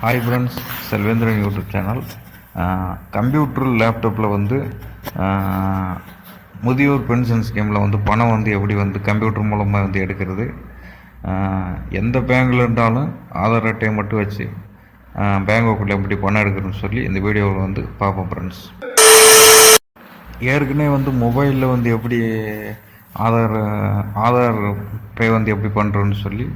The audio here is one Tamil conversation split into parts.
Hi friends, Selvendran YouTube channel. Computer லேப்டாப்பில் வந்து முதியோர் பென்ஷன் ஸ்கீமில் வந்து பணம் வந்து எப்படி வந்து கம்ப்யூட்டர் மூலமாக வந்து எடுக்கிறது, எந்த பேங்கில் இருந்தாலும் ஆதார் அட்டையை மட்டும் வச்சு பேங்க் அக்கௌண்ட்டில் எப்படி பணம் எடுக்கிறதுன்னு சொல்லி இந்த வீடியோவில் வந்து பார்ப்போம் ஃப்ரெண்ட்ஸ். ஏற்கனவே வந்து மொபைலில் வந்து எப்படி ஆதார் பே வந்து எப்படி பண்ணுறோன்னு சொல்லி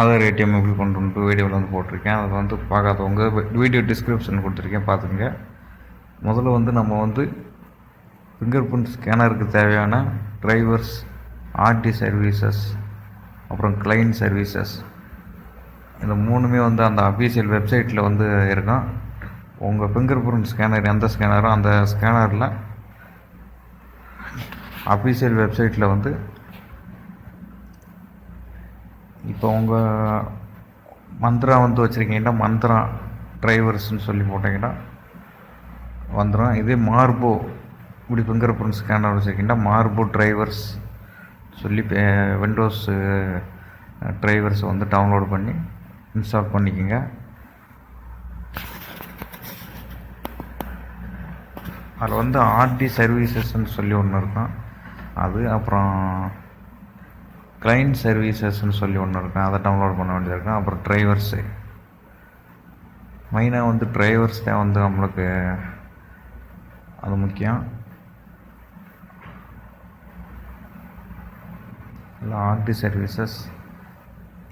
ஆதார் ஏடிஎம் எப்படி பண்ணுறோன்ட்டு வீடியோவில் வந்து போட்டிருக்கேன். அதை வந்து பார்க்காதவங்க வீடியோ டிஸ்கிரிப்ஷன் கொடுத்துருக்கேன், பார்த்துங்க. முதல்ல வந்து நம்ம வந்து ஃபிங்கர் பிரிண்ட் ஸ்கேனருக்கு தேவையான டிரைவர்ஸ், ஆர்டி சர்வீசஸ், அப்புறம் கிளைண்ட் சர்வீசஸ், இந்த மூணுமே வந்து அந்த அஃபீஷியல் வெப்சைட்டில் வந்து இருக்கும். உங்கள் ஃபிங்கர் பிரிண்ட் ஸ்கேனர் எந்த ஸ்கேனரோ அந்த ஸ்கேனரில் அஃபீஷியல் வெப்சைட்டில் வந்து இப்போ உங்கள் மந்த்ரா வந்து வச்சுருக்கீங்கன்னா மந்த்ரா டிரைவர்ஸ்னு சொல்லி போட்டிங்கன்னா வந்துடும். இதே மார்போ இப்படி ஃபிங்கர் பிரிண்ட் ஸ்கேனர் வச்சுருக்கீங்கன்னா மார்போ டிரைவர்ஸ் சொல்லி விண்டோஸ் டிரைவர்ஸை வந்து டவுன்லோட் பண்ணி இன்ஸ்டால் பண்ணிக்கோங்க. அதில் வந்து ஆர்டி சர்வீசஸ்ன்னு சொல்லி ஒன்று இருக்கும், அது அப்புறம் கிளைண்ட் சர்வீசஸ்ன்னு சொல்லி ஒன்று இருக்கும், அதை டவுன்லோட் பண்ண வேண்டியது. அப்புறம் டிரைவர்ஸு, மெயினாக வந்து டிரைவர்ஸ் தான் வந்து நம்மளுக்கு அது முக்கியம். இல்லை ஆர்டி சர்வீசஸ்,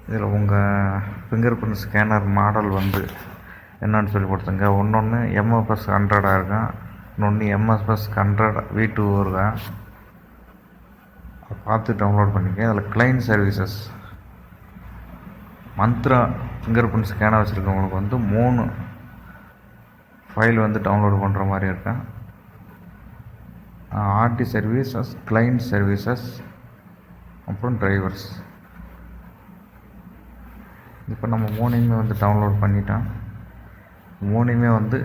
இதில் உங்கள் ஃபிங்கர் பிரிண்ட் ஸ்கேனர் மாடல் வந்து என்னன்னு சொல்லி கொடுத்துங்க. ஒன்று எம்எஃப்எஸ் 100 இருக்கும், இன்னொன்று எம்எஃப்எஸ் 100 V2 இருக்கும். அதை பார்த்து டவுன்லோட் பண்ணிக்க. அதில் client services, Mantra finger print scanner வச்சுருக்கவங்களுக்கு வந்து 3 ஃபைல் வந்து டவுன்லோட் பண்ணுற மாதிரி இருக்கும். ஆர்டி சர்வீசஸ், கிளைண்ட் சர்வீசஸ், அப்புறம் டிரைவர்ஸ். இப்போ நம்ம 3யுமே வந்து டவுன்லோட் பண்ணிட்டோம். 3யுமே வந்து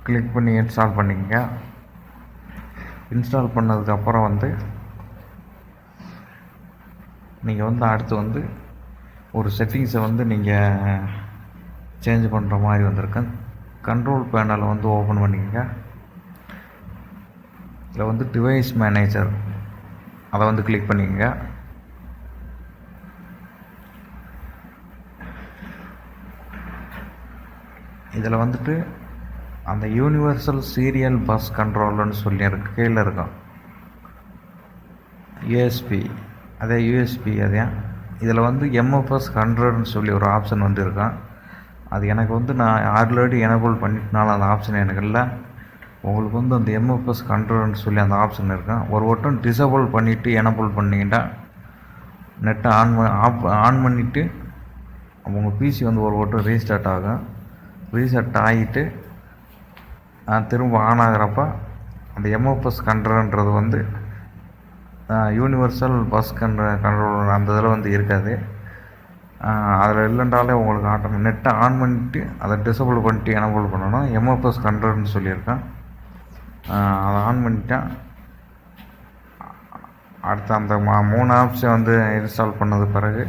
கிளிக் பண்ணி இன்ஸ்டால் பண்ணிக்கங்க. இன்ஸ்டால் பண்ணதுக்கப்புறம் வந்து நீங்கள் வந்து அடுத்து வந்து ஒரு செட்டிங்ஸை வந்து நீங்கள் சேஞ்ச் பண்ணுற மாதிரி வந்திருக்கேன். கண்ட்ரோல் பேனலை வந்து ஓப்பன் பண்ணிக்கங்க. இதில் வந்து டிவைஸ் மேனேஜர், அதை வந்து கிளிக் பண்ணிக்கங்க. இதில் வந்துட்டு அந்த யூனிவர்சல் சீரியல் பஸ் கண்ட்ரோல்னு சொல்லி இருக்கு, கீழே இருக்கும் யூஎஸ்பி, அதே யூஎஸ்பி அதே. இதில் வந்து எம்எஃப்எஸ் 100ன்னு சொல்லி ஒரு ஆப்ஷன் வந்து இருக்கும். அது எனக்கு வந்து நான் ஆல்ரெடி எனேபிள் பண்ணிட்டனால அந்த ஆப்ஷன் எனக்கு இல்லை. உங்களுக்கு வந்து அந்த எம்எஃப்எஸ் 100ன்னு சொல்லி அந்த ஆப்ஷன் இருக்கும். ஒரு வட்டம் டிசேபிள் பண்ணிவிட்டு எனேபிள் பண்ணிங்கன்னா நெட்டை ஆன் பண்ணிவிட்டு உங்கள் பிசி வந்து ஒரு வட்டம் ரீஸ்டார்ட் ஆகும். ரீஸ்டார்ட் ஆகிட்டு திரும்ப ஆன் ஆகிறப்ப அந்த எம்எஃப்எஸ் 100ன்றது வந்து யூனிவர்சல் பஸ் கண்ட்ரோல் அந்த இதில் வந்து இருக்காது. அதில் இல்லைன்றாலே உங்களுக்கு நெட்டை ஆன் பண்ணிவிட்டு அதை டிசேபிள் பண்ணிட்டு எனேபிள் பண்ணணும். எம்எஃப்எஸ் 100ன்னு சொல்லியிருக்கேன், அதை ஆன் பண்ணிட்டேன். அடுத்து அந்த 3 ஆப்ஷன் வந்து இன்ஸ்டால் பண்ணது பிறகு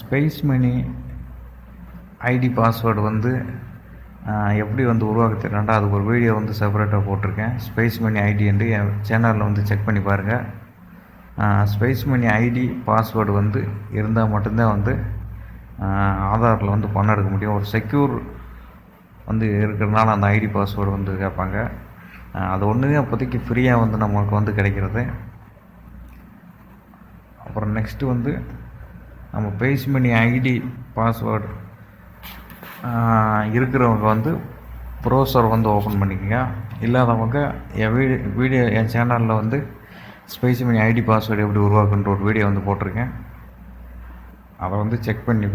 ஸ்பேஸ் மணி ஐடி பாஸ்வேர்டு வந்து எப்படி வந்து உருவாக்க தெரியலண்டா அதுக்கு ஒரு வீடியோ வந்து செப்பரேட்டாக போட்டிருக்கேன். ஸ்பேஸ் மணி ஐடி என்று என் சேனலில் வந்து செக் பண்ணி பாருங்கள். ஸ்பேஸ் மணி ஐடி பாஸ்வேர்டு வந்து இருந்தால் மட்டும்தான் வந்து ஆதாரில் வந்து பணம் எடுக்க முடியும். ஒரு செக்யூர் வந்து இருக்கிறதுனால அந்த ஐடி பாஸ்வேர்டு வந்து கேட்பாங்க. அது ஒன்று அப்போதைக்கு ஃப்ரீயாக வந்து நமக்கு வந்து கிடைக்கிறது. அப்புறம் நெக்ஸ்ட்டு வந்து நம்ம ஸ்பேஸ் மணி ஐடி பாஸ்வேர்டு இருக்கிறவங்க வந்து ப்ரௌசர் வந்து ஓப்பன் பண்ணிக்கோங்க. இல்லாதவங்க என் வீடியோ என் சேனலில் வந்து ஸ்பேஸ் மணி ஐடி பாஸ்வேர்டு எப்படி உருவாக்குன்ற ஒரு வீடியோ வந்து போட்டிருக்கேன். அதை வந்து செக் பண்ணி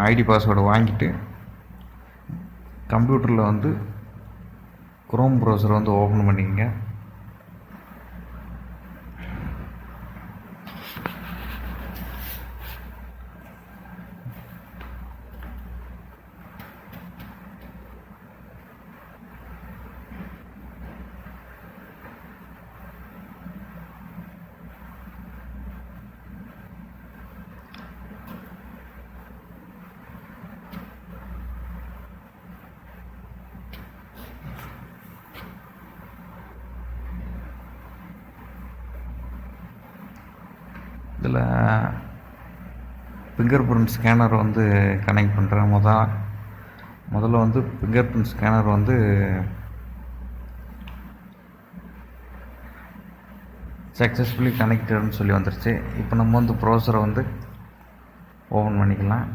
ஐடி பாஸ்வேர்டு வாங்கிட்டு கம்ப்யூட்டரில் வந்து குரோம் ப்ரௌசர் வந்து ஓப்பன் பண்ணிக்கோங்க. இதில் ஃபிங்கர் பிரிண்ட் ஸ்கேனர் வந்து கனெக்ட் பண்ணுறேன். முதல்ல வந்து ஃபிங்கர் பிரிண்ட் ஸ்கேனர் வந்து சக்ஸஸ்ஃபுல்லி கனெக்டட்னு சொல்லி வந்துருச்சு. இப்போ நம்ம வந்து ப்ரௌசரை வந்து ஓப்பன் பண்ணிக்கலாம்.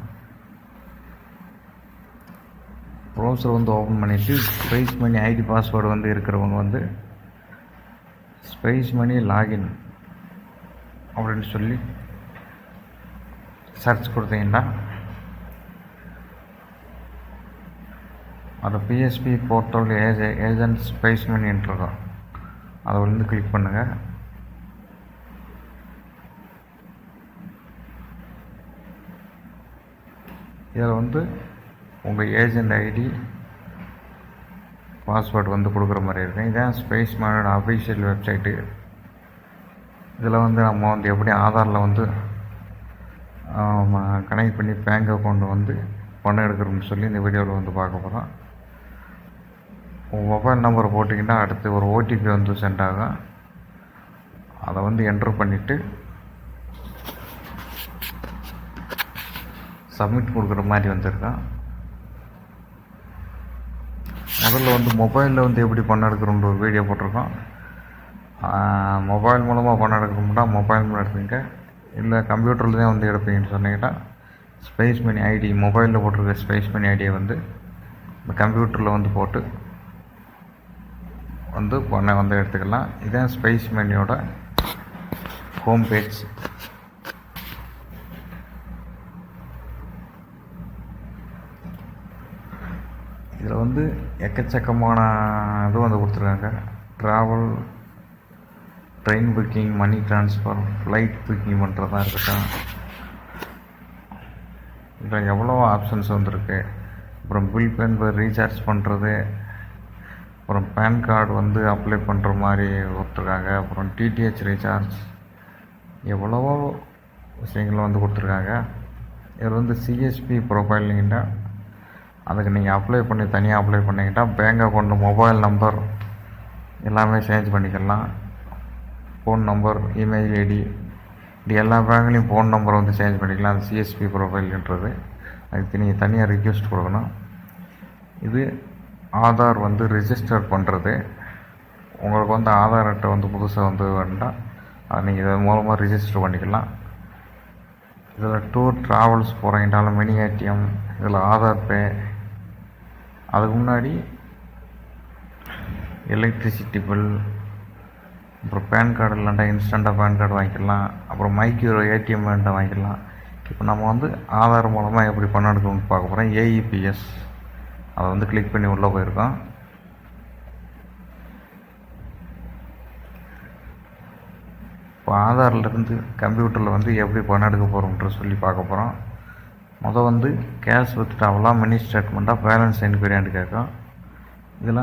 ப்ரௌசர் வந்து ஓப்பன் பண்ணிவிட்டு ஸ்பேஸ் மணி ஐடி பாஸ்வேர்டு வந்து இருக்கிறவங்க வந்து ஸ்பேஸ் மணி லாகின் அப்படின்னு சொல்லி சர்ச் கொடுத்தீங்கன்னா அது பிஎஸ்பி போர்ட்டல் ஏஜென்ட் ஸ்பேஸ் மணின்னு இருக்கும். அதை வந்து கிளிக் பண்ணுங்கள். இதில் வந்து உங்கள் ஏஜென்ட் ஐடி பாஸ்வேர்டு வந்து கொடுக்குற மாதிரி இருக்கும். இதான் ஸ்பேஸ் மணியோட அஃபிஷியல் வெப்சைட்டு. இதில் வந்து நம்ம வந்து எப்படி ஆதாரில் வந்து கனெக்ட் பண்ணி பேங்க் அக்கௌண்ட் வந்து பணம் எடுக்கிறோம்னு சொல்லி இந்த வீடியோவில் வந்து பார்க்க போகிறோம். உங்கள் மொபைல் நம்பரை போட்டிங்கன்னா அடுத்து ஒரு ஓடிபி வந்து சென்ட் ஆகும். அதை வந்து என்ட்ரு பண்ணிவிட்டு சப்மிட் கொடுக்குற மாதிரி வந்திருக்கோம். முதல்ல வந்து மொபைலில் வந்து எப்படி பணம் எடுக்கிறோன்ற ஒரு வீடியோ போட்டிருக்கோம். மொபைல் மூலமாக பணம் எடுக்கணும்னா மொபைல் மூலம் எடுப்பீங்க, இல்லை கம்ப்யூட்டரில் தான் வந்து எடுப்பீங்கன்னு சொன்னீங்கன்னா ஸ்பேஸ் மணி ஐடி மொபைலில் போட்டிருக்க ஸ்பேஸ் மணி ஐடியை வந்து இந்த கம்ப்யூட்டரில் வந்து போட்டு வந்து பணம் வந்து எடுத்துக்கலாம். இதுதான் ஸ்பேஸ் மணியோட ஹோம் பேஜ். இதில் வந்து எக்கச்சக்கமான இது வந்து கொடுத்துருக்காங்க. Travel, train booking, money transfer, flight booking பண்ணுறதா இருக்கட்டும், இதில் எவ்வளோ ஆப்ஷன்ஸ் வந்துருக்கு. அப்புறம் பில் பேமெண்ட் ரீசார்ஜ் பண்ணுறது, அப்புறம் பேன் கார்டு வந்து அப்ளை பண்ணுற மாதிரி கொடுத்துருக்காங்க. அப்புறம் டிடிஹெச் ரீசார்ஜ், எவ்வளவோ விஷயங்கள் வந்து கொடுத்துருக்காங்க. இதில் வந்து சிஎஸ்பி ப்ரொஃபைலிங்கன்னா அதுக்கு நீங்கள் அப்ளை பண்ணி தனியாக அப்ளை பண்ணிக்கிட்டா பேங்க் அக்கௌண்ட் மொபைல் நம்பர் எல்லாமே சேஞ்ச் பண்ணிக்கலாம். ஃபோன் நம்பர், இமெயில் ஐடி, இது எல்லா பேங்க்லேயும் ஃபோன் நம்பரை வந்து சேஞ்ச் பண்ணிக்கலாம். அது சிஎஸ்பி ப்ரொஃபைல்ன்றது. அதுக்கு நீங்கள் தனியாக ரிக்வெஸ்ட் கொடுக்கணும். இது ஆதார் வந்து ரிஜிஸ்டர் பண்ணுறது. உங்களுக்கு வந்து ஆதார் அட்டை வந்து புதுசாக வந்து வேண்டாம், அதை நீங்கள் இதன் மூலமாக ரிஜிஸ்டர் பண்ணிக்கலாம். இதில் டூர் ட்ராவல்ஸ் போகிறீங்கனாலும் மினி ஏடிஎம், இதில் ஆதார் பே, அதுக்கு முன்னாடி எலக்ட்ரிசிட்டி பில், அப்புறம் பேன் கார்டு இல்லைண்டா இன்ஸ்டண்ட்டாக பேன் கார்டு வாங்கிக்கலாம். அப்புறம் மைக்ரோ ஏடிஎம் வேண்டாம் வாங்கிக்கலாம். இப்போ நம்ம வந்து ஆதார் மூலமாக எப்படி பணம் எடுக்கணும்னு பார்க்க போகிறோம். ஏஇபிஎஸ் அதை வந்து கிளிக் பண்ணி உள்ளே போயிருக்கோம். இப்போ ஆதார்லேருந்து கம்ப்யூட்டரில் வந்து எப்படி பணம் எடுக்க போகிறோம்ன்ற சொல்லி பார்க்க போகிறோம். முதல் வந்து கேஷ் வித்ட்ராவலாக, மினி ஸ்டேட்மெண்ட்டாக, பேலன்ஸ் என்கொயரியான்னு கேட்கும். இதில்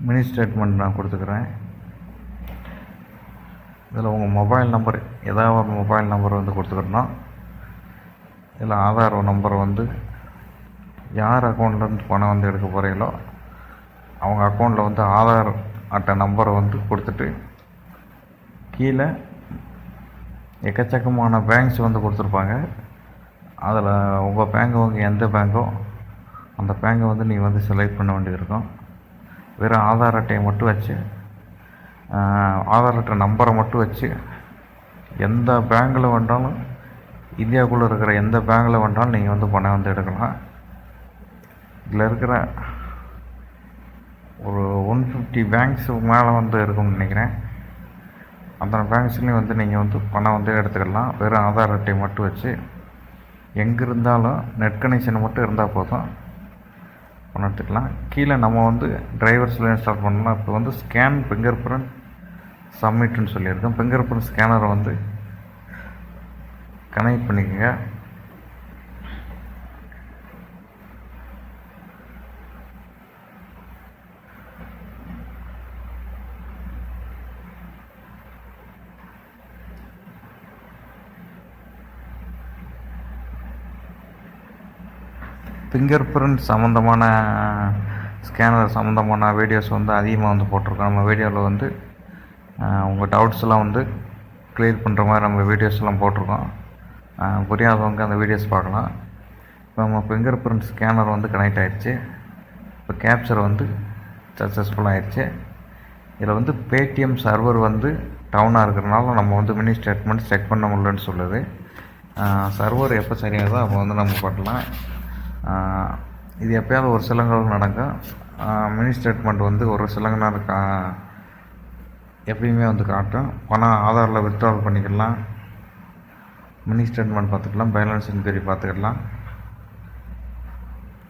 மினி ஸ்டேட்மெண்ட் நான் கொடுத்துக்கிறேன். இதில் உங்கள் மொபைல் நம்பர், ஏதாவது ஒரு மொபைல் நம்பர் வந்து கொடுத்துக்கிறணும். இதில் ஆதார் நம்பரை வந்து யார் அக்கௌண்ட்லேருந்து பணம் வந்து எடுக்க போகிறீங்களோ அவங்க அக்கௌண்ட்டில் வந்து ஆதார் அட்டை நம்பரை வந்து கொடுத்துட்டு கீழே எக்கச்சக்கமான பேங்க்ஸ் வந்து கொடுத்துருப்பாங்க. அதில் உங்கள் பேங்க் வந்து எந்த பேங்க்கோ அந்த பேங்கை வந்து நீங்கள் வந்து செலக்ட் பண்ண வேண்டியது இருக்கும். வெறும் ஆதார் அட்டையை மட்டும் வச்சு, ஆதார் அட்டை நம்பரை மட்டும் வச்சு எந்த பேங்கில் வேண்டாலும், இந்தியாவுக்குள்ளே இருக்கிற எந்த பேங்கில் வேண்டாலும் நீங்கள் வந்து பணம் வந்து எடுக்கலாம். இதில் இருக்கிற ஒரு 150 பேங்க்ஸ் மேலே வந்து இருக்கும்னு நினைக்கிறேன். அந்த பேங்க்ஸ்லேயும் வந்து நீங்கள் வந்து பணம் வந்து எடுத்துக்கலாம். வெறும் ஆதார் அட்டை மட்டும் வச்சு எங்கே இருந்தாலும் நெட் கனெக்ஷன் மட்டும் இருந்தால் போதும் பணம் எடுத்துக்கலாம். கீழே நம்ம வந்து டிரைவர்ஸில் இன்ஸ்டால் பண்ணலாம். இப்போ வந்து ஸ்கேன் ஃபிங்கர் பிரிண்ட் சப்மிட்னு சொல்லியிருக்கோம். ஃபிங்கர் பிரிண்ட் ஸ்கேனரை வந்து கனெக்ட் பண்ணிக்கோங்க. ஃபிங்கர் பிரிண்ட் சம்மந்தமான ஸ்கேனர் சம்மந்தமான வீடியோஸ் வந்து அதிகமாக வந்து போட்டிருக்கோம். நம்ம வீடியோவில் வந்து உங்கள் டவுட்ஸ்லாம் வந்து க்ளியர் பண்ணுற மாதிரி நம்ம வீடியோஸ்லாம் போட்டிருக்கோம். புரியாதவங்க அந்த வீடியோஸ் பார்க்கலாம். இப்போ நம்ம ஃபிங்கர் பிரிண்ட் ஸ்கேனர் வந்து கனெக்ட் ஆகிடுச்சு. இப்போ கேப்சர் வந்து சக்ஸஸ்ஃபுல் ஆகிடுச்சு. இதில் வந்து பேடிஎம் சர்வர் வந்து டவுனாக இருக்கிறனால நம்ம வந்து மினி ஸ்டேட்மெண்ட் செக் பண்ண முடியலன்னு சொல்லுது. சர்வர் எப்போ சரியாகுதோ அப்போ வந்து நம்ம பண்ணலாம். இது எப்போயாவது ஒரு சிலங்களுக்கு நடக்கும். மினி ஸ்டேட்மெண்ட் வந்து ஒரு சிலங்கனால எப்பயுமே வந்து காட்டும். பணம் ஆதாரில் வித்ட்ரால் பண்ணிக்கலாம், மினி ஸ்டேட்மெண்ட் பார்த்துக்கலாம், பேலன்ஸ் என்கொயரி பார்த்துக்கலாம்.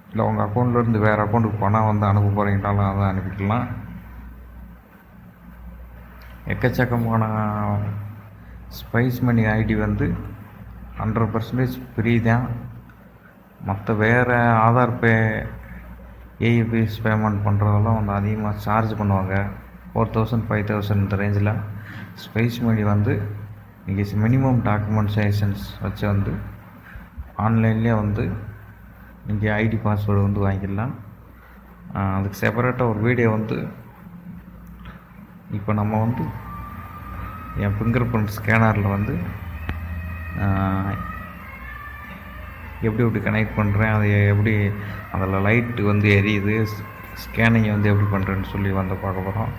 இல்லை உங்கள் அக்கௌண்ட்லேருந்து வேறு அக்கௌண்ட்டுக்கு பணம் வந்து அனுப்ப போகிறீங்கனாலும் அதை அனுப்பிக்கலாம். எக்கச்சக்கமான ஸ்பைஸ் மணி ஐடி வந்து 100% ஃப்ரீ தான். மற்ற வேறு ஆதார் பே ஏஇபிஎஸ் பேமெண்ட் பண்ணுறதெல்லாம் வந்து அதிகமாக சார்ஜ் பண்ணுவாங்க. 4000 5000 இந்த ரேஞ்சில். ஸ்பைஸ் மணி வந்து நீங்கள் மினிமம் டாக்குமெண்டேஷன்ஸ் வச்சு வந்து ஆன்லைன்லேயே வந்து நீங்கள் ஐடி பாஸ்வேர்டு வந்து வாங்கிக்கலாம். அதுக்கு செப்பரேட்டாக ஒரு வீடியோ வந்து இப்போ நம்ம வந்து என் ஃபிங்கர் பிரிண்ட் ஸ்கேனரில் வந்து எப்படி கனெக்ட் பண்ணுறேன், அதை எப்படி அதில் லைட்டு வந்து எரியுது, ஸ்கேனிங் வந்து எப்படி பண்ணுறேன்னு சொல்லி வந்து பார்க்க போகிறோம்.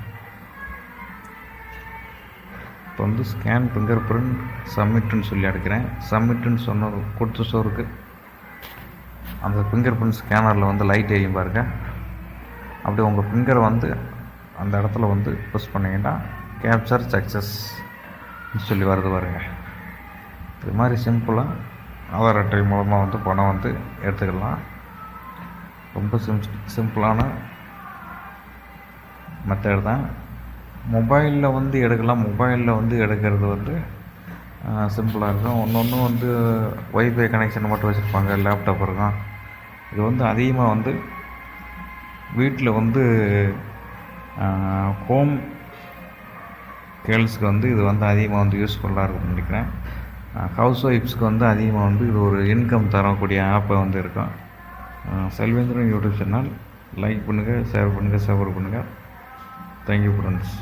இப்போ வந்து ஸ்கேன் ஃபிங்கர் பிரிண்ட் சப்மிட்டுன்னு சொல்லி எடுக்கிறேன். சப்மிட்டுன்னு சொன்ன கொடுத்த சோருக்கு அந்த ஃபிங்கர் பிரிண்ட் ஸ்கேனரில் வந்து லைட் எரியும் பாருங்க. அப்படி உங்கள் ஃபிங்கரை வந்து அந்த இடத்துல வந்து புஷ் பண்ணிங்கன்னா கேப்சர் சக்ஸஸ் சொல்லி வருது பாருங்க. இது மாதிரி சிம்பிளாக ஆதார் அட்டை மூலமாக வந்து பணம் வந்து எடுத்துக்கலாம். ரொம்ப சிம்பிளான மெத்தட் தான். மொபைலில் வந்து எடுக்கலாம். மொபைலில் வந்து எடுக்கிறது வந்து சிம்பிளாக இருக்கும். ஒன்று வந்து ஒய்ஃபை கனெக்ஷன் மட்டும் வச்சுருப்பாங்க, லேப்டாப் இருக்கும். இது வந்து அதிகமாக வந்து வீட்டில் வந்து ஹோம் கேர்ள்ஸ்க்கு வந்து இது வந்து அதிகமாக வந்து யூஸ்ஃபுல்லாக இருக்கும்னு நினைக்கிறேன். ஹவுஸ் ஒய்ஃப்ஸ்க்கு வந்து அதிகமாக வந்து இது ஒரு இன்கம் தரக்கூடிய ஆப்பை வந்து இருக்கும். செல்வேந்திரன் யூடியூப் சேனல் லைக் பண்ணுங்கள், ஷேர் பண்ணுங்கள், சப்போர்ட் பண்ணுங்கள். Thank you friends.